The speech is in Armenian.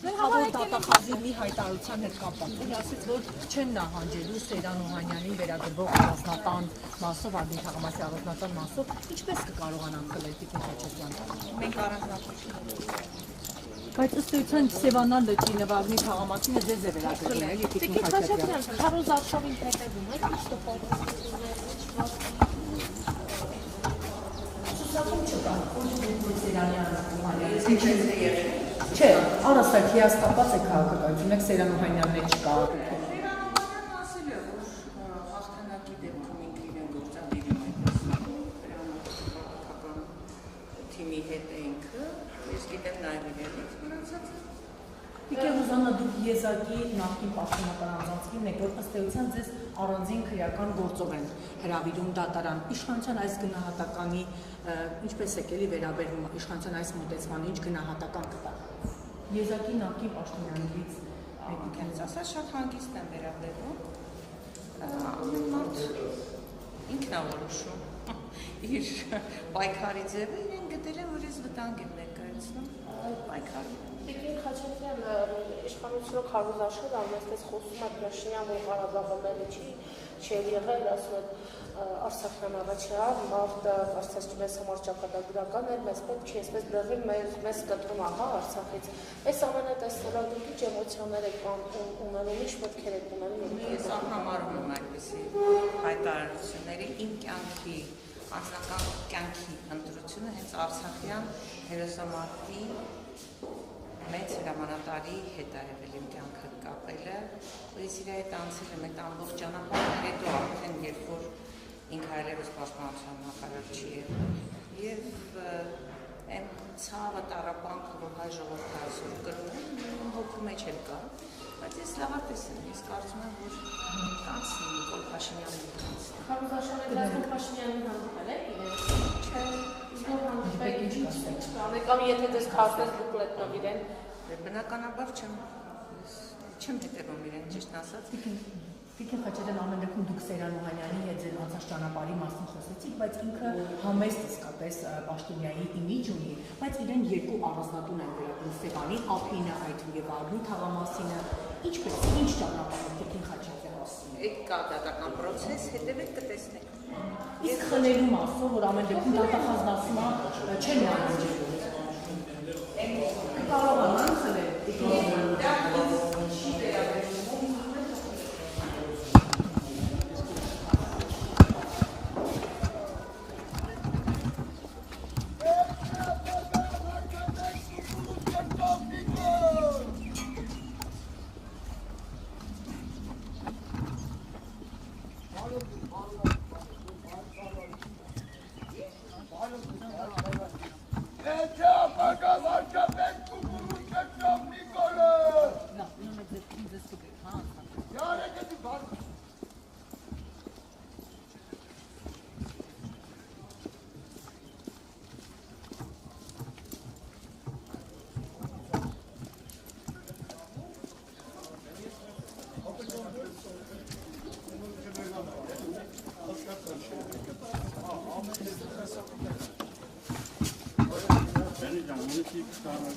Գլխավոր դատախազի մի հայտարարության հետ կապված ասաց, որ չեն նահանջելու Սեյրան Օհանյանին վերագրվող առանձնատան մասով, Արգին Թաղամասի առանձնատան մասով, ինչպես կկարողանան խլել Տիկին Խաչատրյան։ Մենք առանձնատություն Բայց ըստ էության Սևանան լճի նվագնի Թաղամասինը ձեզ է վերագրվել, էլի Տիկին Խաչատրյան։ Քարոզ Արշավին հետևում եք, ինչ Չէ, առաստակ հիասթափված է քաղաքականություն, մեկ Սեյրան Օհանյանն էլ չկա։ ասել է, որ հաղթանակի դեպքում ինքը իրեն գործադիրում այդպես քաղաքական թիմի հետ է ինքը, ես գիտեմ նաև իրենից, մնացած է։ Տիկին Ռուզաննա, դուք եզակի նախկին պաշտոնական անձանցքին եք, որ ըստ էության ձեզ առանձին քրեական գործով են հրավիրում դատարան։ Իշխանության այս գնահատականի ինչպես եք էլի վերաբերվում իշխանության այս մոտեցմանը, ինչ գնահատական կտա։ Եզակի նախկին պաշտոնյաներից մեկին ես ասած շատ հանգիստ եմ վերաբերվում։ Ամեն մարդ ինքն է որոշում իր պայքարի ձևը, իրեն գտել են, որ ես վտանգ եմ ներկայացնում պայքարում։ Տիկին Խաչատրյան իշխանությունը Քարոզ Արշավը ամենից խոսում է Փաշինյան, որ Ղարաբաղը մերը չի եղել, ասում են Արցախյան առաջա, մարտը արցախից համար ճակատագրական էր, մեզ պետք չի, այսպես բրեղին մեզ կտրում ահա Արցախից։ Այս ամենը տեսնելով դուք ինչ էմոցիաներ եք ունենում, ինչ մտքեր եք ունենում։ Ես անհամարում եմ այդպիսի հայտարարությունների, իմ կյանքի, անձնական կյանքի ընտրությունը հենց Արցախյան հերոսամարտի մեծ հրամանատարի հետ է եղել իմ կյանքը կապելը, որ ես իր հետ անցել եմ այդ ամբողջ ճանապարհը հետո արդեն երբ որ ինքը այլևս պաշտպանության նախարար չի եղել եւ այն ցավը տառապանքը որ հայ ժողովուրդը այսօր կրում է հոգու մեջ էլ կա, բայց ես լավատես եմ, ես կարծում եմ որ կանցնի Նիկոլ Փաշինյանին կանցնի։ Քարոզ Արշավը դասում Փաշինյանին հանդիպել եք իրեն։ Չէ, նոր հանդիպել ինչ կամ եթե դες քարտես դուք լետնով իրեն։ Բնականաբար չեմ դիտում իրեն, ճիշտ ասած։ Տիկին Խաչատրյան, ամեն դեպքում դուք Սեյրան Օհանյանի հետ ձեր անցած ճանապարհի մասին խոսեցիք, բայց ինքը համեստ իսկապես պաշտոնյայի իմիջ ունի, բայց իրեն երկու առանձնատուն են վերագրում Սևանի ափինը, այդ եւ Արգին Թաղամասինը, ինչպես ինչ ճանապարհով Տիկին Խաչատրյան ասում։ Այդ կա դատական process, հետևեք կտեսնեք։ Իսկ խնելու մասով, որ ամեն դեպքում դատախազն ասում է, չեն նահանջելու։ Կարողանան խլել Տիկին Beni canını ki bir tane